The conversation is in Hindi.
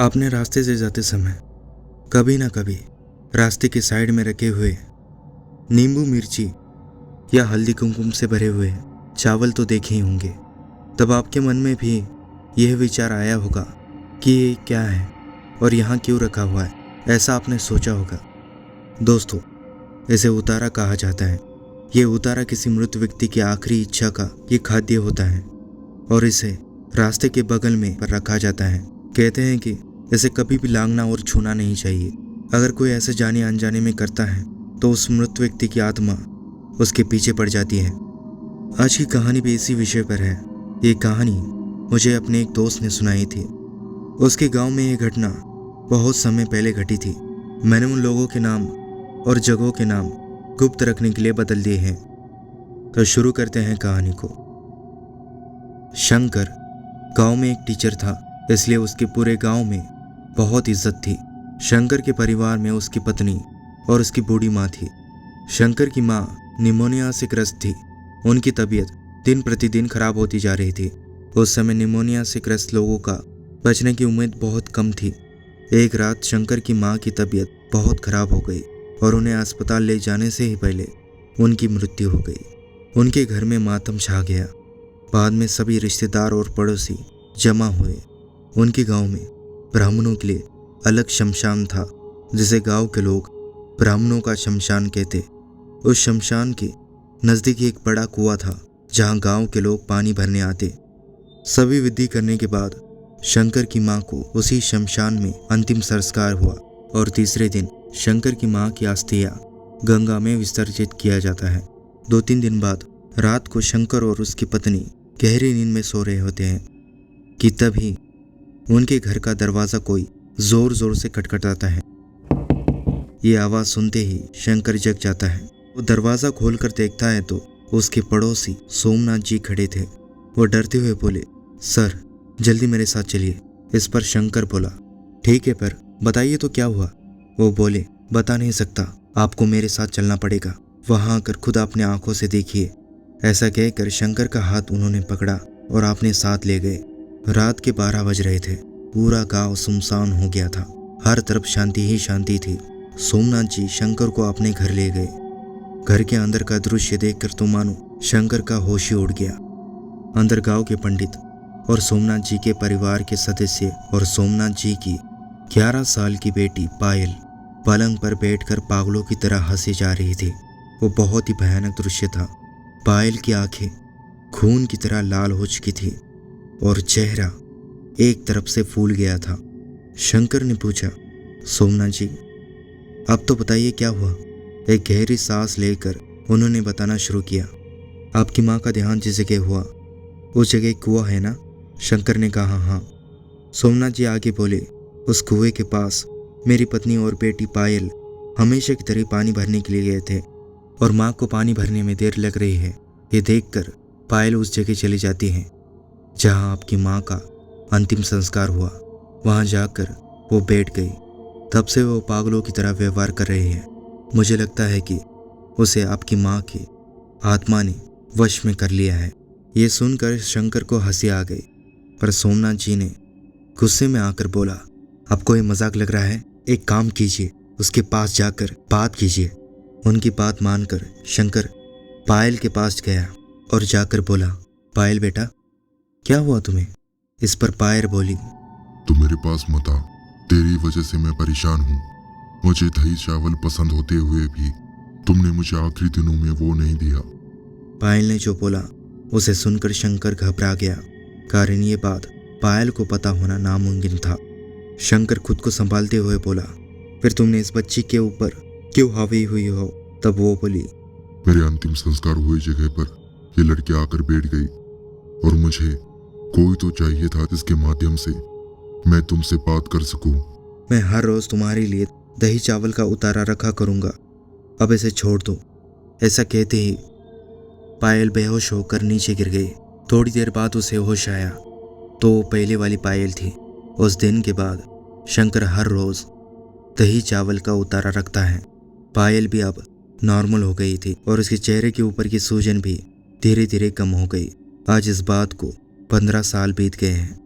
आपने रास्ते से जाते समय कभी ना कभी रास्ते के साइड में रखे हुए नींबू मिर्ची या हल्दी कुमकुम से भरे हुए चावल तो देखे ही होंगे। तब आपके मन में भी यह विचार आया होगा कि ये क्या है और यहाँ क्यों रखा हुआ है, ऐसा आपने सोचा होगा। दोस्तों, इसे उतारा कहा जाता है। ये उतारा किसी मृत व्यक्ति की आखिरी इच्छा का ये खाद्य होता है और इसे रास्ते के बगल में पर रखा जाता है। कहते हैं कि इसे कभी भी लांघना और छूना नहीं चाहिए। अगर कोई ऐसे जाने अनजाने में करता है तो उस मृत व्यक्ति की आत्मा उसके पीछे पड़ जाती है। आज की कहानी भी इसी विषय पर है। ये कहानी मुझे अपने एक दोस्त ने सुनाई थी। उसके गांव में ये घटना बहुत समय पहले घटी थी। मैंने उन लोगों के नाम और जगहों के नाम गुप्त रखने के लिए बदल दिए हैं। तो शुरू करते हैं कहानी को। शंकर गांव में एक टीचर था, इसलिए उसके पूरे गांव में बहुत इज्जत थी। शंकर के परिवार में उसकी पत्नी और उसकी बूढ़ी माँ थी। शंकर की माँ निमोनिया से ग्रस्त थी। उनकी तबीयत दिन प्रतिदिन खराब होती जा रही थी। उस समय निमोनिया से ग्रस्त लोगों का बचने की उम्मीद बहुत कम थी। एक रात शंकर की माँ की तबीयत बहुत खराब हो गई और उन्हें अस्पताल ले जाने से ही पहले उनकी मृत्यु हो गई। उनके घर में मातम छा गया। बाद में सभी रिश्तेदार और पड़ोसी जमा हुए। उनके गांव में ब्राह्मणों के लिए अलग शमशान था, जिसे गांव के लोग ब्राह्मणों का शमशान कहते। उस शमशान के नज़दीक एक बड़ा कुआं था जहां गांव के लोग पानी भरने आते। सभी विधि करने के बाद शंकर की मां को उसी शमशान में अंतिम संस्कार हुआ और तीसरे दिन शंकर की मां की अस्थियां गंगा में विसर्जित किया जाता है। 2-3 दिन बाद रात को शंकर और उसकी पत्नी गहरी नींद में सो रहे होते हैं कि तभी उनके घर का दरवाज़ा कोई जोर जोर से खटखटाता है। ये आवाज़ सुनते ही शंकर जग जाता है। वो दरवाज़ा खोलकर देखता है तो उसके पड़ोसी सोमनाथ जी खड़े थे। वो डरते हुए बोले, सर जल्दी मेरे साथ चलिए। इस पर शंकर बोला, ठीक है, पर बताइए तो क्या हुआ। वो बोले, बता नहीं सकता, आपको मेरे साथ चलना पड़ेगा। वहाँ आकर खुद अपने आंखों से देखिए। ऐसा कहकर शंकर का हाथ उन्होंने पकड़ा और अपने साथ ले गए। रात के 12 बज रहे थे। पूरा गांव सुनसान हो गया था। हर तरफ शांति ही शांति थी। सोमनाथ जी शंकर को अपने घर ले गए। घर के अंदर का दृश्य देखकर तो मानो शंकर का होश ही उड़ गया। अंदर गांव के पंडित और सोमनाथ जी के परिवार के सदस्य और सोमनाथ जी की 11 साल की बेटी पायल पलंग पर बैठकर पागलों की तरह हंसी जा रही थी। वो बहुत ही भयानक दृश्य था। पायल की आंखें खून की तरह लाल हो चुकी थी और चेहरा एक तरफ से फूल गया था। शंकर ने पूछा, सोमनाथ जी अब तो बताइए क्या हुआ। एक गहरी सांस लेकर उन्होंने बताना शुरू किया, आपकी माँ का देहांत जिस जगह हुआ उस जगह कुआं है ना। शंकर ने कहा, हाँ। सोमनाथ जी आगे बोले, उस कुएं के पास मेरी पत्नी और बेटी पायल हमेशा की तरह पानी भरने के लिए गए थे और माँ को पानी भरने में देर लग रही है। ये देखकर पायल उस जगह चली जाती है जहाँ आपकी माँ का अंतिम संस्कार हुआ। वहाँ जाकर वो बैठ गई। तब से वो पागलों की तरह व्यवहार कर रही है। मुझे लगता है कि उसे आपकी माँ की आत्मा ने वश में कर लिया है। ये सुनकर शंकर को हंसी आ गई, पर सोमनाथ जी ने गुस्से में आकर बोला, आपको ये मजाक लग रहा है। एक काम कीजिए, उसके पास जाकर बात कीजिए। उनकी बात मानकर शंकर पायल के पास गया और जाकर बोला, पायल बेटा क्या हुआ तुम्हें। इस पर पायल बोली, तू मेरे पास मत आ, तेरी वजह से मैं परेशान हूँ। मुझे दही चावल पसंद होते हुए भी तुमने मुझे आखिरी दिनों में वो नहीं दिया। पायल ने जो बोला उसे सुनकर शंकर घबरा गया, कारण ये बात पायल को पता होना नामुमकिन था। शंकर खुद को संभालते हुए बोला, फिर तुमने इस बच्ची के ऊपर क्यों हावी हुई हो। तब वो बोली, मेरे अंतिम संस्कार हुई जगह पर ये लड़की आकर बैठ गई और मुझे कोई तो चाहिए था जिसके माध्यम से मैं तुमसे बात कर सकूं। मैं हर रोज तुम्हारे लिए दही चावल का उतारा रखा करूंगा, अब इसे छोड़ दो। ऐसा कहते ही पायल बेहोश होकर नीचे गिर गई। थोड़ी देर बाद उसे होश आया तो वो पहले वाली पायल थी। उस दिन के बाद शंकर हर रोज दही चावल का उतारा रखता है। पायल भी अब नॉर्मल हो गई थी और उसके चेहरे के ऊपर की सूजन भी धीरे धीरे कम हो गई। आज इस बात को 15 साल बीत गए हैं।